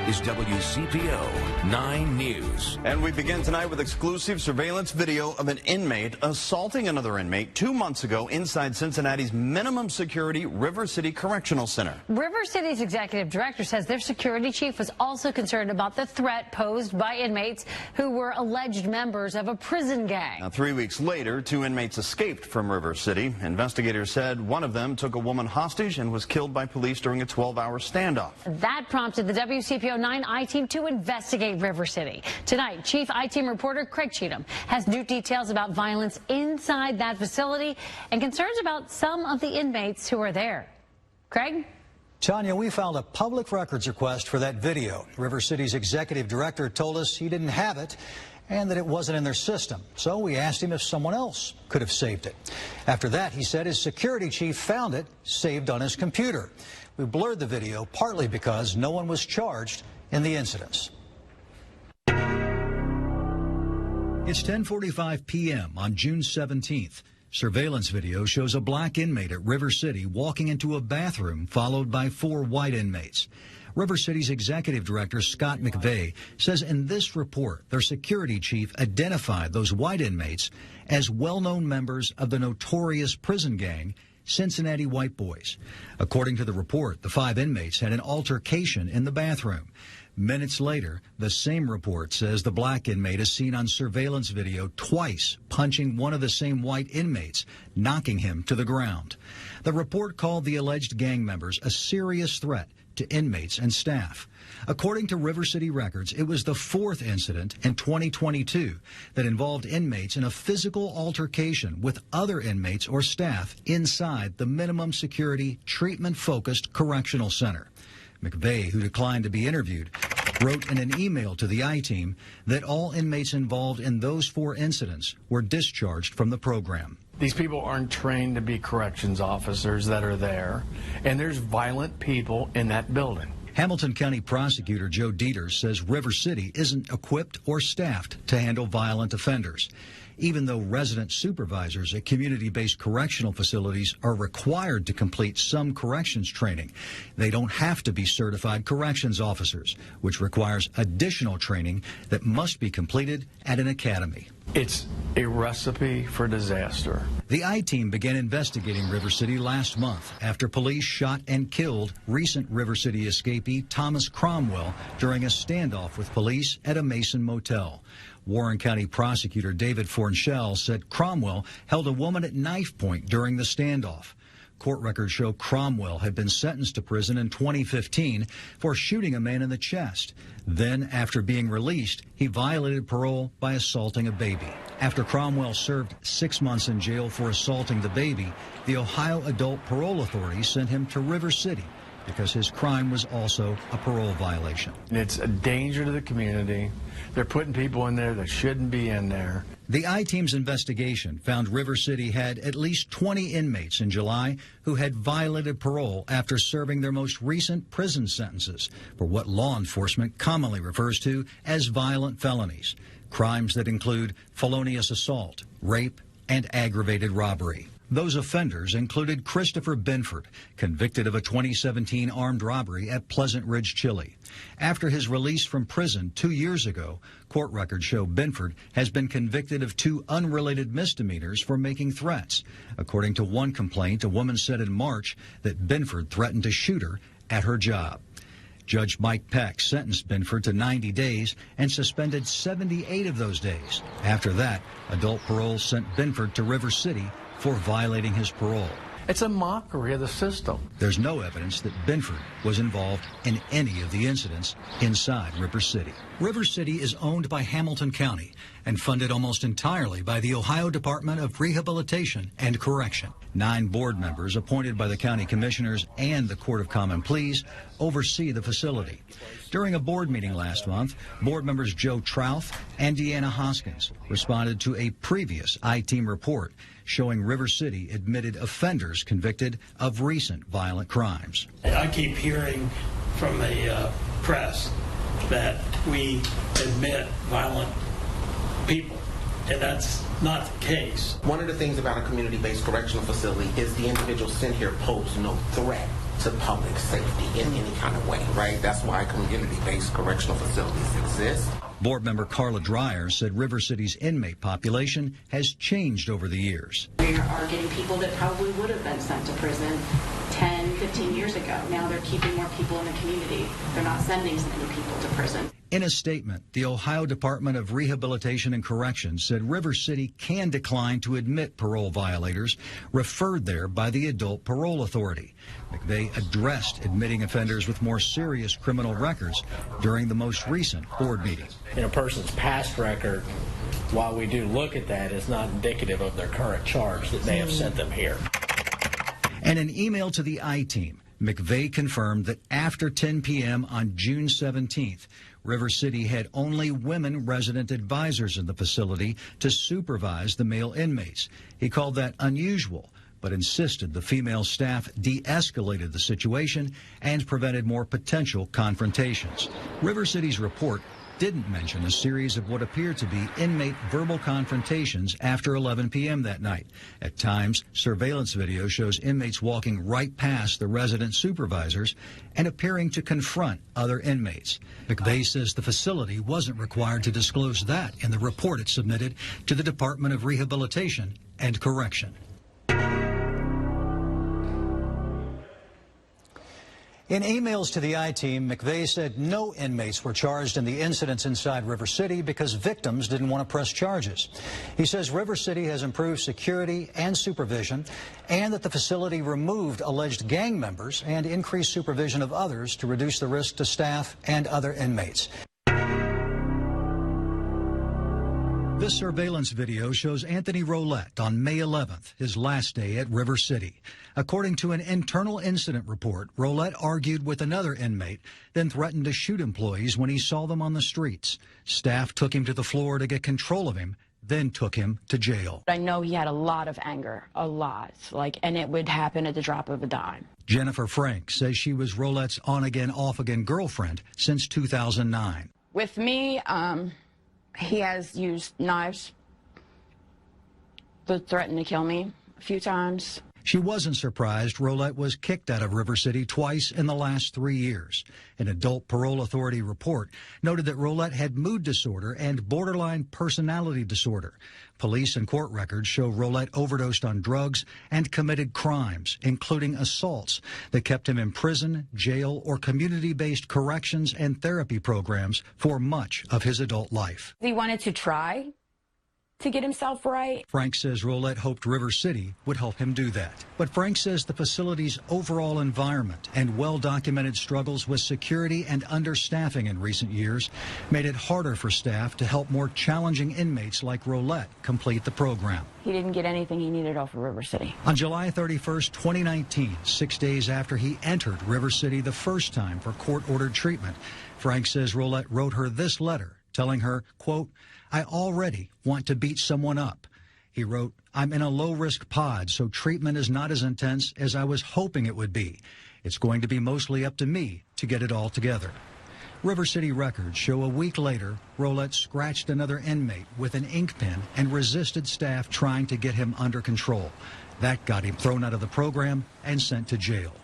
is WCPO 9 News. And we begin tonight with exclusive surveillance video of an inmate assaulting another inmate 2 months ago inside Cincinnati's minimum security River City Correctional Center. River City's executive director says their security chief was also concerned about the threat posed by inmates who were alleged members of a prison gang. Now, 3 weeks later, 2 inmates escaped from River City. Investigators said one of them took a woman hostage and was killed by police during a 12-hour standoff. That prompted the WCPO 9 I-Team to investigate River City. Tonight, Chief I-Team reporter Craig Cheatham has new details about violence inside that facility and concerns about some of the inmates who are there. Craig? Tanya, we filed a public records request for that video. River City's executive director told us he didn't have it and that it wasn't in their system. So we asked him if someone else could have saved it. After that, he said his security chief found it saved on his computer. We blurred the video partly because no one was charged in the incidents. It's 10:45 p.m. on June 17th. Surveillance video shows a black inmate at River City walking into a bathroom followed by 4 white inmates. River City's executive director, Scott McVeigh, says in this report, their security chief identified those white inmates as well-known members of the notorious prison gang, Cincinnati White Boys. According to the report, the 5 inmates had an altercation in the bathroom. Minutes later, the same report says the black inmate is seen on surveillance video twice punching one of the same white inmates, knocking him to the ground. The report called the alleged gang members a serious threat to inmates and staff. According to River City records, it was the 4th incident in 2022 that involved inmates in a physical altercation with other inmates or staff inside the minimum security treatment-focused correctional center. McVeigh, who declined to be interviewed, wrote in an email to the I-Team that all inmates involved in those 4 incidents were discharged from the program. These people aren't trained to be corrections officers that are there, and there's violent people in that building. Hamilton County Prosecutor Joe Dieters says River City isn't equipped or staffed to handle violent offenders. Even though resident supervisors at community-based correctional facilities are required to complete some corrections training, they don't have to be certified corrections officers, which requires additional training that must be completed at an academy. It's a recipe for disaster. The I-Team began investigating River City last month after police shot and killed recent River City escapee Thomas Cromwell during a standoff with police at a Mason motel. Warren County Prosecutor David Fornshell said Cromwell held a woman at knife point during the standoff. Court records show Cromwell had been sentenced to prison in 2015 for shooting a man in the chest. Then, after being released, he violated parole by assaulting a baby. After Cromwell served 6 months in jail for assaulting the baby, the Ohio Adult Parole Authority sent him to River City because his crime was also a parole violation. It's a danger to the community. They're putting people in there that shouldn't be in there. The I-Team's investigation found River City had at least 20 inmates in July who had violated parole after serving their most recent prison sentences for what law enforcement commonly refers to as violent felonies, crimes that include felonious assault, rape, and aggravated robbery. Those offenders included Christopher Binford, convicted of a 2017 armed robbery at Pleasant Ridge, Chile. After his release from prison 2 years ago, court records show Binford has been convicted of 2 unrelated misdemeanors for making threats. According to one complaint, a woman said in March that Binford threatened to shoot her at her job. Judge Mike Peck sentenced Binford to 90 days and suspended 78 of those days. After that, adult parole sent Binford to River City for violating his parole. It's a mockery of the system. There's no evidence that Binford was involved in any of the incidents inside River City. River City is owned by Hamilton County and funded almost entirely by the Ohio Department of Rehabilitation and Correction. 9 board members appointed by the county commissioners and the Court of Common Pleas oversee the facility. During a board meeting last month, board members Joe Trouth and Deanna Hoskins responded to a previous I-Team report showing River City admitted offenders convicted of recent violent crimes. I keep hearing from the press that we admit violent people, and that's not the case. One of the things about a community-based correctional facility is the individuals sent here pose no threat to public safety in any kind of way, right? That's why community-based correctional facilities exist. Board member Carla Dreyer said River City's inmate population has changed over the years. We are getting people that probably would have been sent to prison 10, 15 years ago. Now they're keeping more people in the community. They're not sending as many people to prison. In a statement, the Ohio Department of Rehabilitation and Corrections said River City can decline to admit parole violators referred there by the Adult Parole Authority. McVeigh addressed admitting offenders with more serious criminal records during the most recent board meeting. In a person's past record, while we do look at that, it's not indicative of their current charge that may have sent them here. In an email to the I-Team, McVeigh confirmed that after 10 p.m. on June 17th, River City had only women resident advisors in the facility to supervise the male inmates. He called that unusual, but insisted the female staff de-escalated the situation and prevented more potential confrontations. River City's report didn't mention a series of what appeared to be inmate verbal confrontations after 11 p.m. that night. At times, surveillance video shows inmates walking right past the resident supervisors and appearing to confront other inmates. McVeigh says the facility wasn't required to disclose that in the report it submitted to the Department of Rehabilitation and Correction. In emails to the I-Team, McVeigh said no inmates were charged in the incidents inside River City because victims didn't want to press charges. He says River City has improved security and supervision, and that the facility removed alleged gang members and increased supervision of others to reduce the risk to staff and other inmates. This surveillance video shows Anthony Rolette on May 11th, his last day at River City. According to an internal incident report, Rolette argued with another inmate, then threatened to shoot employees when he saw them on the streets. Staff took him to the floor to get control of him, then took him to jail. I know he had a lot of anger, a lot, and it would happen at the drop of a dime. Jennifer Frank says she was Rolette's on-again, off-again girlfriend since 2009. With me, he has used knives to threaten to kill me a few times. She wasn't surprised Rolette was kicked out of River City twice in the last 3 years. An Adult Parole Authority report noted that Rolette had mood disorder and borderline personality disorder. Police and court records show Rolette overdosed on drugs and committed crimes, including assaults that kept him in prison, jail, or community-based corrections and therapy programs for much of his adult life. He wanted to try to get himself right. Frank says Rolette hoped River City would help him do that. But Frank says the facility's overall environment and well-documented struggles with security and understaffing in recent years made it harder for staff to help more challenging inmates like Rolette complete the program. He didn't get anything he needed off of River City. On July 31st, 2019, 6 days after he entered River City the first time for court-ordered treatment, Frank says Rolette wrote her this letter, telling her, quote, "I already want to beat someone up." He wrote, "I'm in a low-risk pod, so treatment is not as intense as I was hoping it would be. It's going to be mostly up to me to get it all together." River City records show a week later, Rolette scratched another inmate with an ink pen and resisted staff trying to get him under control. That got him thrown out of the program and sent to jail.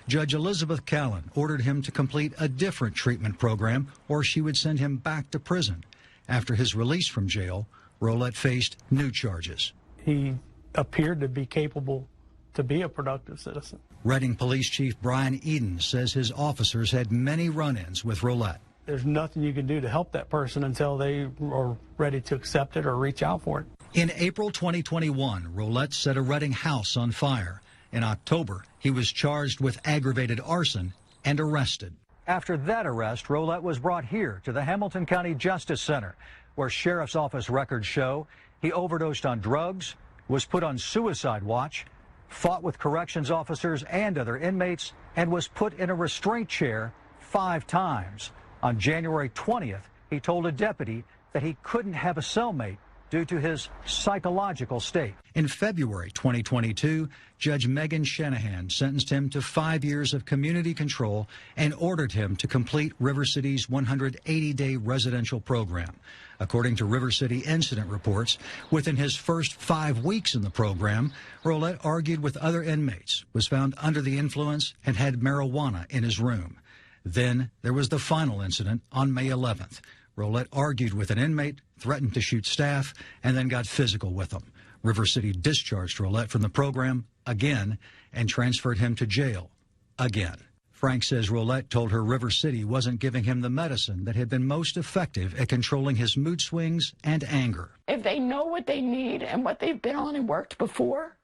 Judge Elizabeth Callan ordered him to complete a different treatment program or she would send him back to prison. After his release from jail, Rolette faced new charges. He appeared to be capable to be a productive citizen. Reading Police Chief Brian Eden says his officers had many run-ins with Rolette. There's nothing you can do to help that person until they are ready to accept it or reach out for it. In April 2021, Rolette set a Reading house on fire. In October, he was charged with aggravated arson and arrested. After that arrest, Rolette was brought here to the Hamilton County Justice Center, where Sheriff's Office records show he overdosed on drugs, was put on suicide watch, fought with corrections officers and other inmates, and was put in a restraint chair 5 times. On January 20th, he told a deputy that he couldn't have a cellmate due to his psychological state. In February 2022, Judge Megan Shanahan sentenced him to 5 years of community control and ordered him to complete River City's 180-day residential program. According to River City incident reports, within his first 5 weeks in the program, Rolette argued with other inmates, was found under the influence, and had marijuana in his room. Then there was the final incident on May 11th. Rolette argued with an inmate, threatened to shoot staff, and then got physical with them. River City discharged Rolette from the program again and transferred him to jail again. Frank says Rolette told her River City wasn't giving him the medicine that had been most effective at controlling his mood swings and anger. If they know what they need and what they've been on and worked before,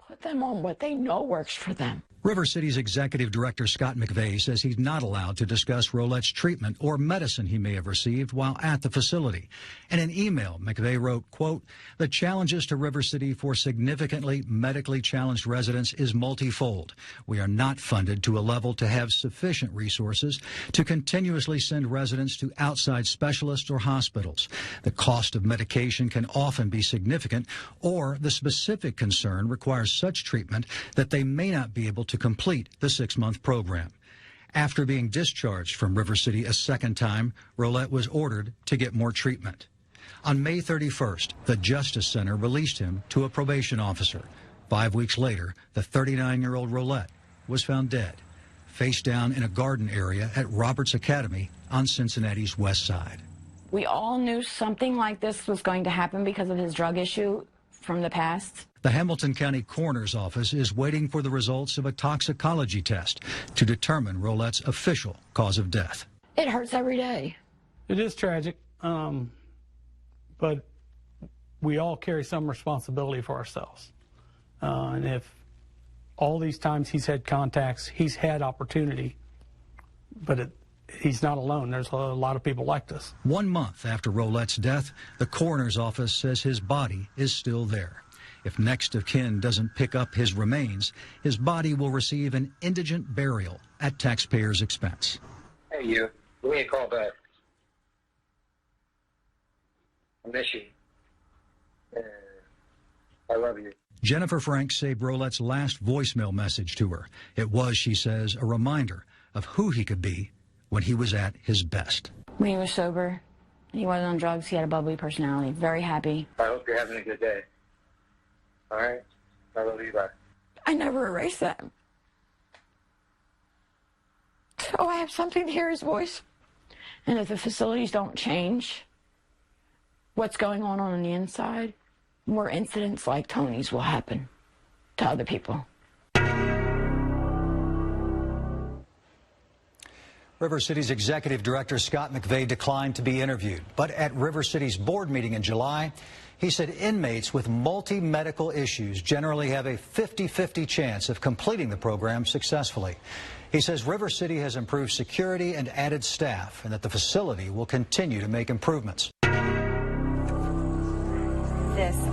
put them on what they know works for them. River City's executive director, Scott McVeigh, says he's not allowed to discuss Rolette's treatment or medicine he may have received while at the facility. In an email, McVeigh wrote, quote, "The challenges to River City for significantly medically challenged residents is multifold. We are not funded to a level to have sufficient resources to continuously send residents to outside specialists or hospitals. The cost of medication can often be significant, or the specific concern requires such treatment that they may not be able to complete the 6-month program." After being discharged from River City a second time, Rolette was ordered to get more treatment. On May 31st, the Justice Center released him to a probation officer. 5 weeks later, the 39-year-old Rolette was found dead, face down in a garden area at Roberts Academy on Cincinnati's west side. We all knew something like this was going to happen because of his drug issue from the past. The Hamilton County Coroner's Office is waiting for the results of a toxicology test to determine Rolette's official cause of death. It hurts every day. It is tragic, but we all carry some responsibility for ourselves. And if all these times he's had contacts, he's had opportunity, but he's not alone. There's a lot of people like this. 1 month after Rolette's death, the coroner's office says his body is still there. If next of kin doesn't pick up his remains, his body will receive an indigent burial at taxpayers' expense. Hey, you. Give me a call back. I miss you. I love you. Jennifer Frank saved Rolette's last voicemail message to her. It was, she says, a reminder of who he could be when he was at his best. When he was sober, he wasn't on drugs, he had a bubbly personality, very happy. I hope you're having a good day. All right? I love you, bye. I never erased that. So I have something to hear his voice. And if the facilities don't change what's going on the inside, more incidents like Tony's will happen to other people. River City's executive director, Scott McVeigh, declined to be interviewed. But at River City's board meeting in July, he said inmates with multi-medical issues generally have a 50-50 chance of completing the program successfully. He says River City has improved security and added staff, and that the facility will continue to make improvements.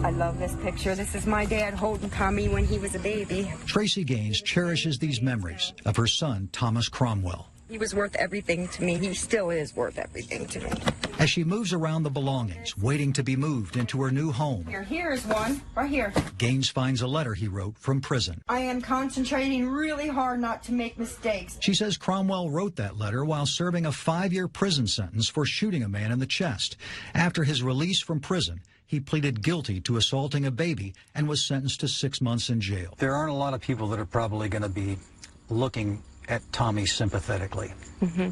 I love this picture. This is my dad holding Tommy when he was a baby. Tracy Gaines cherishes these memories of her son, Thomas Cromwell. He was worth everything to me. He still is worth everything to me. As she moves around the belongings, waiting to be moved into her new home, Here's one, right here. Gaines finds a letter he wrote from prison. I am concentrating really hard not to make mistakes. She says Cromwell wrote that letter while serving a 5-year prison sentence for shooting a man in the chest. After his release from prison, he pleaded guilty to assaulting a baby and was sentenced to 6 months in jail. There aren't a lot of people that are probably going to be looking at Tommy sympathetically. Mm-hmm.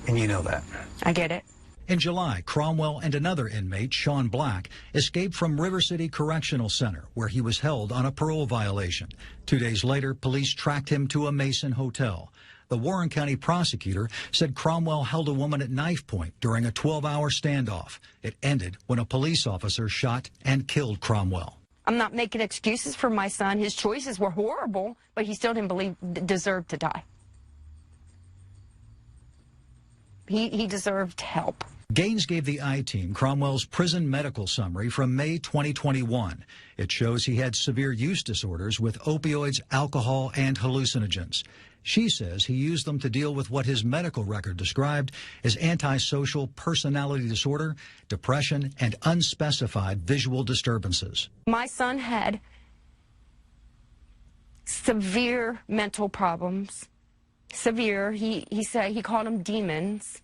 And you know that. I get it. In July, Cromwell and another inmate, Sean Black, escaped from River City Correctional Center, where he was held on a parole violation. 2 days later, police tracked him to a Mason hotel. The Warren County prosecutor said Cromwell held a woman at knife point during a 12-hour standoff. It ended when a police officer shot and killed Cromwell. I'm not making excuses for my son. His choices were horrible, but he still didn't deserve to die. He deserved help. Gaines gave the I-Team Cromwell's prison medical summary from May 2021. It shows he had severe use disorders with opioids, alcohol, and hallucinogens. She says he used them to deal with what his medical record described as antisocial personality disorder, depression, and unspecified visual disturbances. My son had severe mental problems. Severe. He said he called them demons.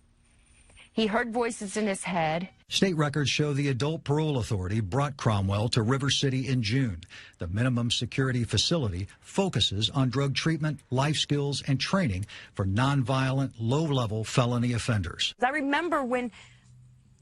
He heard voices in his head. State records show the Adult Parole Authority brought Cromwell to River City in June. The minimum security facility focuses on drug treatment, life skills, and training for nonviolent, low-level felony offenders. I remember when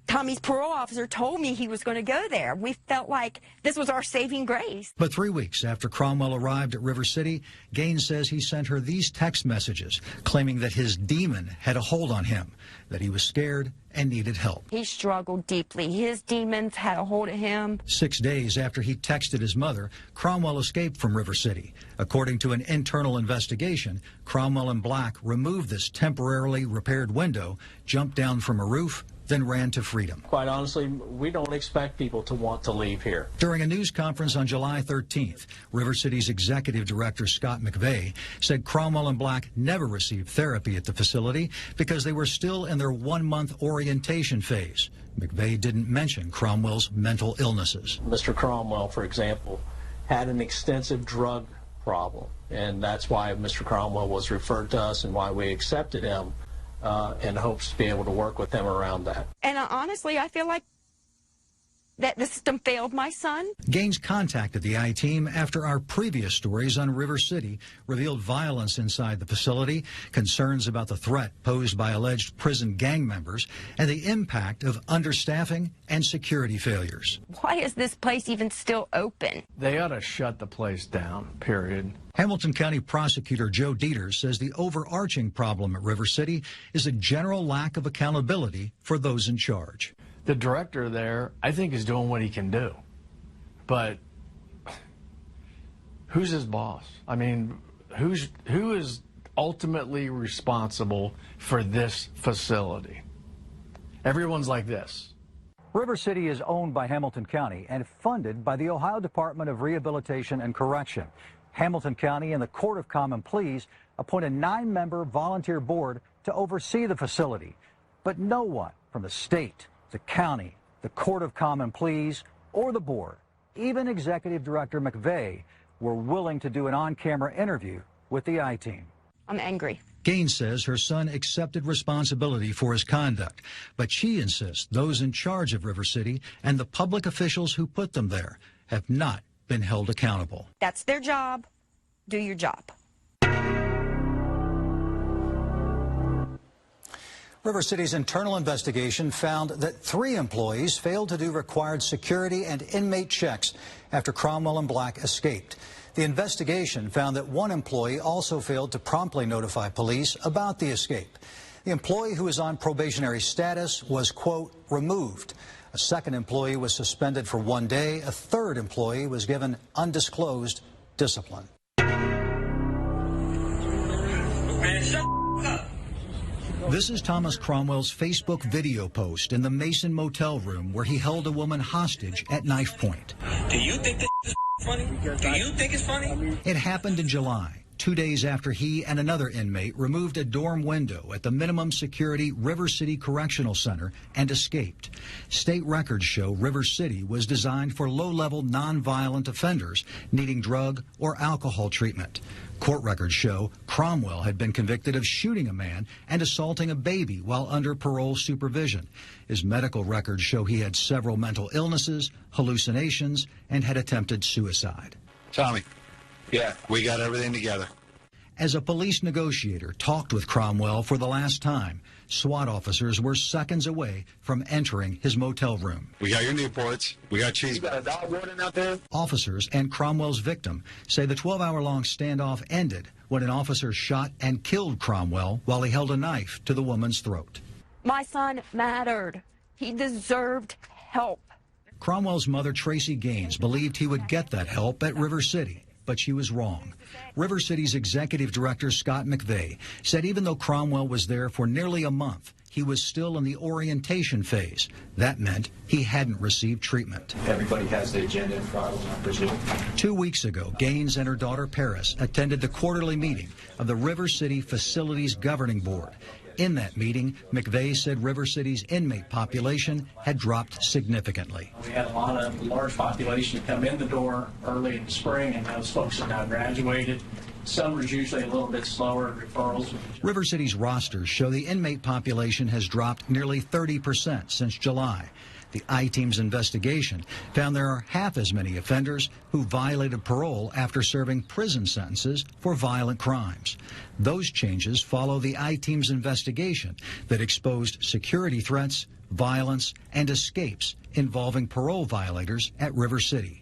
Tommy's parole officer told me he was going to go there. We felt like this was our saving grace. But 3 weeks after Cromwell arrived at River City, Gaines says he sent her these text messages claiming that his demon had a hold on him, that he was scared and needed help. He struggled deeply. His demons had a hold of him. 6 days after he texted his mother, Cromwell escaped from River City. According to an internal investigation, Cromwell and Black removed this temporarily repaired window, jumped down from a roof, then ran to freedom. Quite honestly, we don't expect people to want to leave here. During a news conference on July 13th, River City's executive director, Scott McVeigh, said Cromwell and Black never received therapy at the facility because they were still in their 1-month orientation phase. McVeigh didn't mention Cromwell's mental illnesses. Mr. Cromwell, for example, had an extensive drug problem, and that's why Mr. Cromwell was referred to us and why we accepted him. And hopes to be able to work with them around that. And honestly, I feel like that the system failed my son. Gaines contacted the I-Team after our previous stories on River City revealed violence inside the facility, concerns about the threat posed by alleged prison gang members, and the impact of understaffing and security failures. Why is this place even still open? They ought to shut the place down, period. Hamilton County Prosecutor Joe Dieters says the overarching problem at River City is a general lack of accountability for those in charge. The director there, I think, is doing what he can do. But who's his boss? I mean, who is ultimately responsible for this facility? Everyone's like this. River City is owned by Hamilton County and funded by the Ohio Department of Rehabilitation and Correction. Hamilton County and the Court of Common Pleas appoint a 9-member volunteer board to oversee the facility. But no one from the state, the county, the Court of Common Pleas, or the board, even Executive Director McVeigh, were willing to do an on-camera interview with the I-Team. I'm angry. Gaines says her son accepted responsibility for his conduct, but she insists those in charge of River City and the public officials who put them there have not been held accountable. That's their job. Do your job. River City's internal investigation found that 3 employees failed to do required security and inmate checks after Cromwell and Black escaped. The investigation found that 1 employee also failed to promptly notify police about the escape. The employee who was on probationary status was, quote, removed. A 2nd employee was suspended for 1 day. A 3rd employee was given undisclosed discipline. This is Thomas Cromwell's Facebook video post in the Mason Motel room where he held a woman hostage at knife point. Do you think this is funny? Do you think it's funny? It happened in July, 2 days after he and another inmate removed a dorm window at the minimum security River City Correctional Center and escaped. State records show River City was designed for low-level nonviolent offenders needing drug or alcohol treatment. Court records show Cromwell had been convicted of shooting a man and assaulting a baby while under parole supervision. His medical records show he had several mental illnesses, hallucinations, and had attempted suicide. Tommy, yeah, we got everything together. As a police negotiator talked with Cromwell for the last time, SWAT officers were seconds away from entering his motel room. We got your Newports. We got cheese. You got a dog warden out there? Officers and Cromwell's victim say the 12-hour-long standoff ended when an officer shot and killed Cromwell while he held a knife to the woman's throat. My son mattered. He deserved help. Cromwell's mother, Tracy Gaines, believed he would get that help at River City. but she was wrong. River City's executive director, Scott McVeigh, said even though Cromwell was there for nearly a month, he was still in the orientation phase. That meant he hadn't received treatment. Everybody has the agenda in front of them, I presume. 2 weeks ago, Gaines and her daughter Paris attended the quarterly meeting of the River City Facilities Governing Board. In that meeting, McVeigh said River City's inmate population had dropped significantly. We had a large population come in the door early in the spring, and those folks have now graduated. Summer's usually a little bit slower referrals. River City's rosters show the inmate population has dropped nearly 30% since July. The I-Team's investigation found there are half as many offenders who violated parole after serving prison sentences for violent crimes. Those changes follow the I-Team's investigation that exposed security threats, violence, and escapes involving parole violators at River City.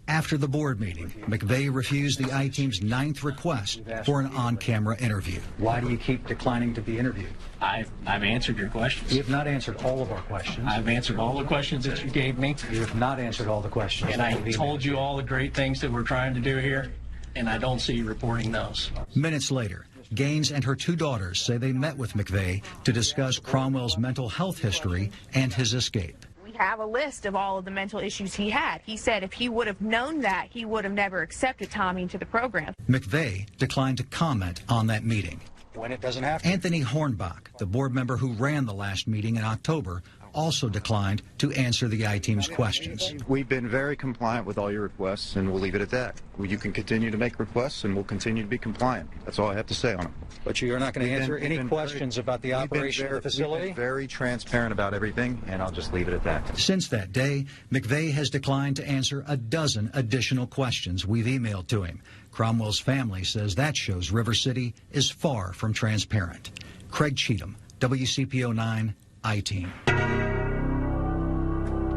After the board meeting, McVeigh refused the I-Team's 9th request for an on-camera interview. Why do you keep declining to be interviewed? I've answered your questions. You have not answered all of our questions. I've answered all the questions that you gave me. You have not answered all the questions. And I told you all the great things that we're trying to do here, and I don't see you reporting those. Minutes later, Gaines and her 2 daughters say they met with McVeigh to discuss Cromwell's mental health history and his escape. We have a list of all of the mental issues he had. He said if he would have known that, he would have never accepted Tommy into the program. McVeigh declined to comment on that meeting. When it doesn't have to. Anthony Hornbach, the board member who ran the last meeting in October, also declined to answer the I-Team's questions. We've been very compliant with all your requests, and we'll leave it at that. You can continue to make requests, and we'll continue to be compliant. That's all I have to say on it. But you're not going to answer any questions about the operation of the facility? We've been very transparent about everything, and I'll just leave it at that. Since that day, McVeigh has declined to answer a dozen additional questions we've emailed to him. Cromwell's family says that shows River City is far from transparent. Craig Cheatham, WCPO-9, I-Team.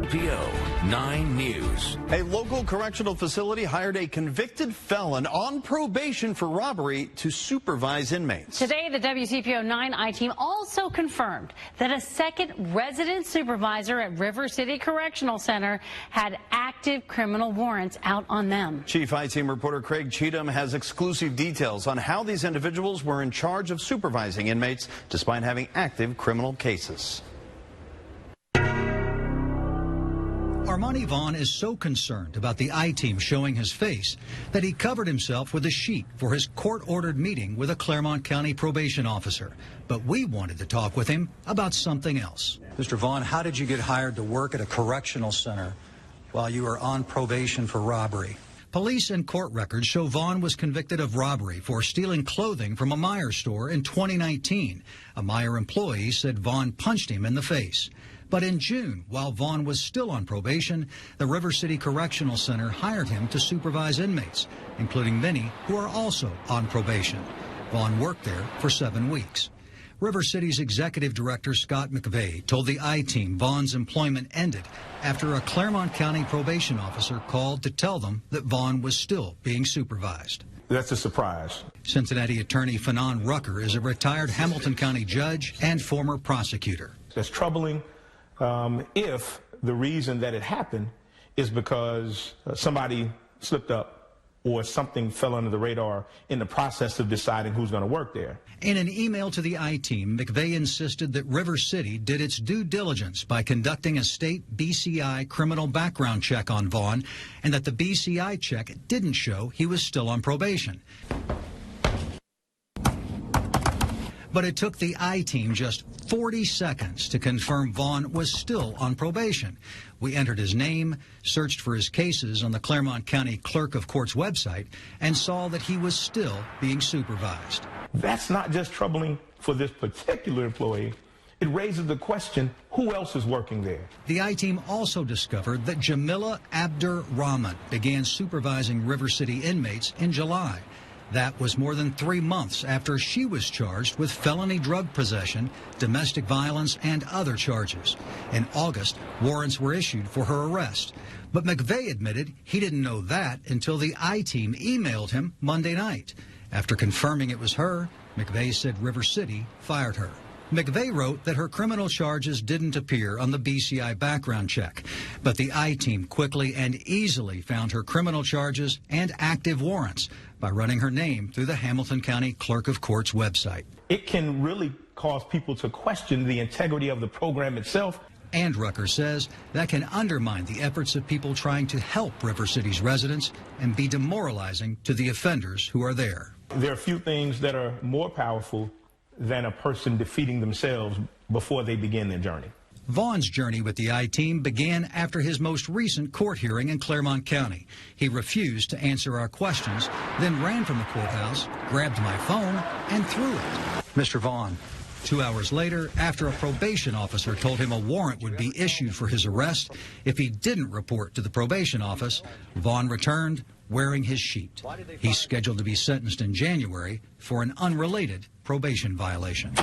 WCPO-9 News. A local correctional facility hired a convicted felon on probation for robbery to supervise inmates. Today, the WCPO-9 I-Team also confirmed that a second resident supervisor at River City Correctional Center had active criminal warrants out on them. Chief I-Team reporter Craig Cheatham has exclusive details on how these individuals were in charge of supervising inmates despite having active criminal cases. Armani Vaughn is so concerned about the I-Team showing his face that he covered himself with a sheet for his court-ordered meeting with a Claremont County probation officer. But we wanted to talk with him about something else. Mr. Vaughn, how did you get hired to work at a correctional center while you were on probation for robbery? Police and court records show Vaughn was convicted of robbery for stealing clothing from a Meijer store in 2019. A Meijer employee said Vaughn punched him in the face. But in June, while Vaughn was still on probation, the River City Correctional Center hired him to supervise inmates, including many who are also on probation. Vaughn worked there for 7 weeks. River City's executive director, Scott McVeigh, told the I-Team Vaughn's employment ended after a Claremont County probation officer called to tell them that Vaughn was still being supervised. That's a surprise. Cincinnati attorney Fanon Rucker is a retired Hamilton County judge and former prosecutor. That's troubling. If the reason that it happened is because somebody slipped up or something fell under the radar in the process of deciding who's going to work there. In an email to the I-Team, McVeigh insisted that River City did its due diligence by conducting a state BCI criminal background check on Vaughn, and that the BCI check didn't show he was still on probation. But it took the I-Team just 40 seconds to confirm Vaughn was still on probation. We entered his name, searched for his cases on the Claremont County Clerk of Court's website, and saw that he was still being supervised. That's not just troubling for this particular employee. It raises the question, who else is working there? The I-Team also discovered that Jamila Abdur Rahman began supervising River City inmates in July. That was more than 3 months after she was charged with felony drug possession, domestic violence, and other charges. In August, warrants were issued for her arrest. But McVeigh admitted he didn't know that until the I-Team emailed him Monday night. After confirming it was her, McVeigh said River City fired her. McVeigh wrote that her criminal charges didn't appear on the BCI background check, but the I-team quickly and easily found her criminal charges and active warrants by running her name through the Hamilton County Clerk of Court's website. It can really cause people to question the integrity of the program itself. And Rucker says that can undermine the efforts of people trying to help River City's residents and be demoralizing to the offenders who are there. There are few things that are more powerful than a person defeating themselves before they begin their journey. Vaughn's journey with the I-team began after his most recent court hearing in Claremont County. He refused to answer our questions, then ran from the courthouse, grabbed my phone, and threw it. Mr. Vaughn, 2 hours later, after a probation officer told him a warrant would be issued for his arrest if he didn't report to the probation office, Vaughn returned wearing his sheet. He's scheduled to be sentenced in January for an unrelated probation violation.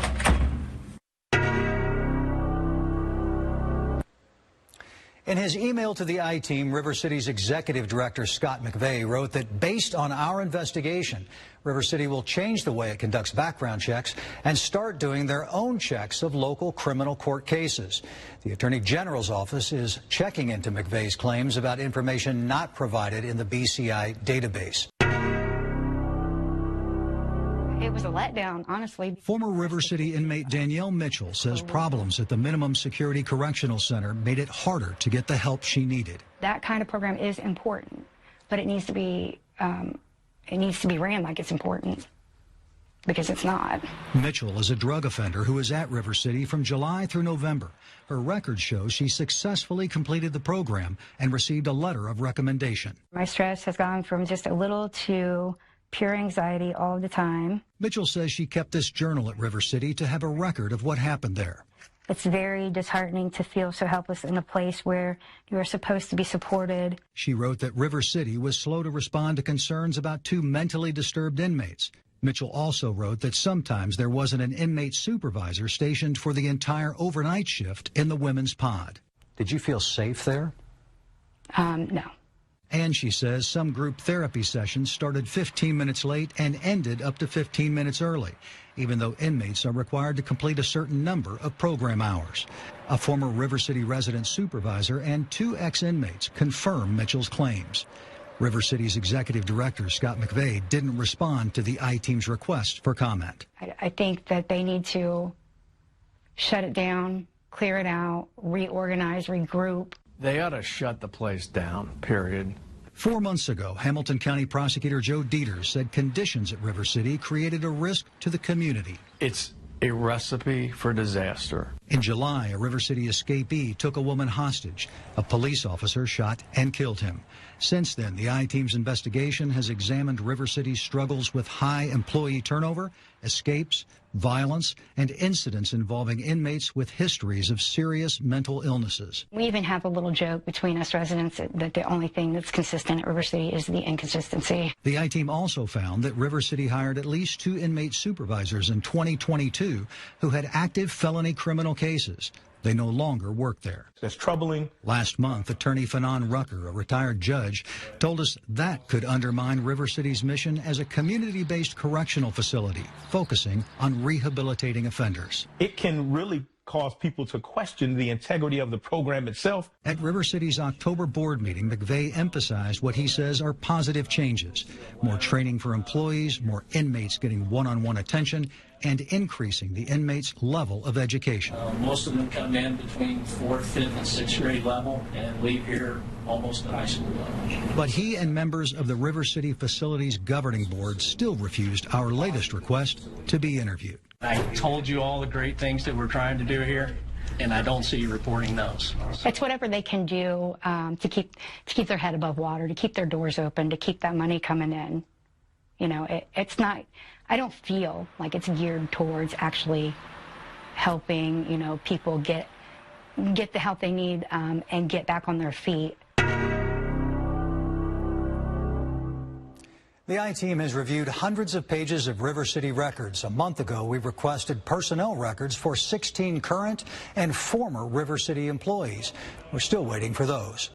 In his email to the I-team, River City's executive director, Scott McVeigh, wrote that based on our investigation, River City will change the way it conducts background checks and start doing their own checks of local criminal court cases. The Attorney General's office is checking into McVeigh's claims about information not provided in the BCI database. It was a letdown, honestly. Former River City inmate Danielle Mitchell says problems at the Minimum Security Correctional Center made it harder to get the help she needed. That kind of program is important, but it needs to be ran like it's important, because it's not. Mitchell is a drug offender who is at River City from July through November. Her record shows she successfully completed the program and received a letter of recommendation. My stress has gone from just a little to pure anxiety all the time. Mitchell says she kept this journal at River City to have a record of what happened there. It's very disheartening to feel so helpless in a place where you are supposed to be supported. She wrote that River City was slow to respond to concerns about 2 mentally disturbed inmates. Mitchell also wrote that sometimes there wasn't an inmate supervisor stationed for the entire overnight shift in the women's pod. Did you feel safe there? No. And she says some group therapy sessions started 15 minutes late and ended up to 15 minutes early, even though inmates are required to complete a certain number of program hours. A former River City resident supervisor and 2 ex-inmates confirm Mitchell's claims. River City's executive director, Scott McVeigh, didn't respond to the I-team's request for comment. I think that they need to shut it down, clear it out, reorganize, regroup. They ought to shut the place down, period. 4 months ago, Hamilton County Prosecutor Joe Dieters said conditions at River City created a risk to the community. It's a recipe for disaster. In July, a River City escapee took a woman hostage. A police officer shot and killed him. Since then, the I-team's investigation has examined River City's struggles with high employee turnover, escapes, violence, and incidents involving inmates with histories of serious mental illnesses. We even have a little joke between us residents that the only thing that's consistent at River City is the inconsistency. The I-team also found that River City hired at least 2 inmate supervisors in 2022 who had active felony criminal cases. They no longer work there. That's troubling. Last month, attorney Fanon Rucker, a retired judge, told us that could undermine River City's mission as a community-based correctional facility, focusing on rehabilitating offenders. It can really cause people to question the integrity of the program itself. At River City's October board meeting, McVeigh emphasized what he says are positive changes: more training for employees, more inmates getting one-on-one attention, and increasing the inmates' level of education. Most of them come in between 4th, 5th, and 6th grade level and leave here almost at high school level. But he and members of the River City Facilities Governing Board still refused our latest request to be interviewed. I told you all the great things that we're trying to do here, and I don't see you reporting those. It's whatever they can do to keep their head above water, to keep their doors open, to keep that money coming in. You know, it's not, I don't feel like it's geared towards actually helping, you know, people get the help they need and get back on their feet. The I-team has reviewed hundreds of pages of River City records. A month ago, we requested personnel records for 16 current and former River City employees. We're still waiting for those.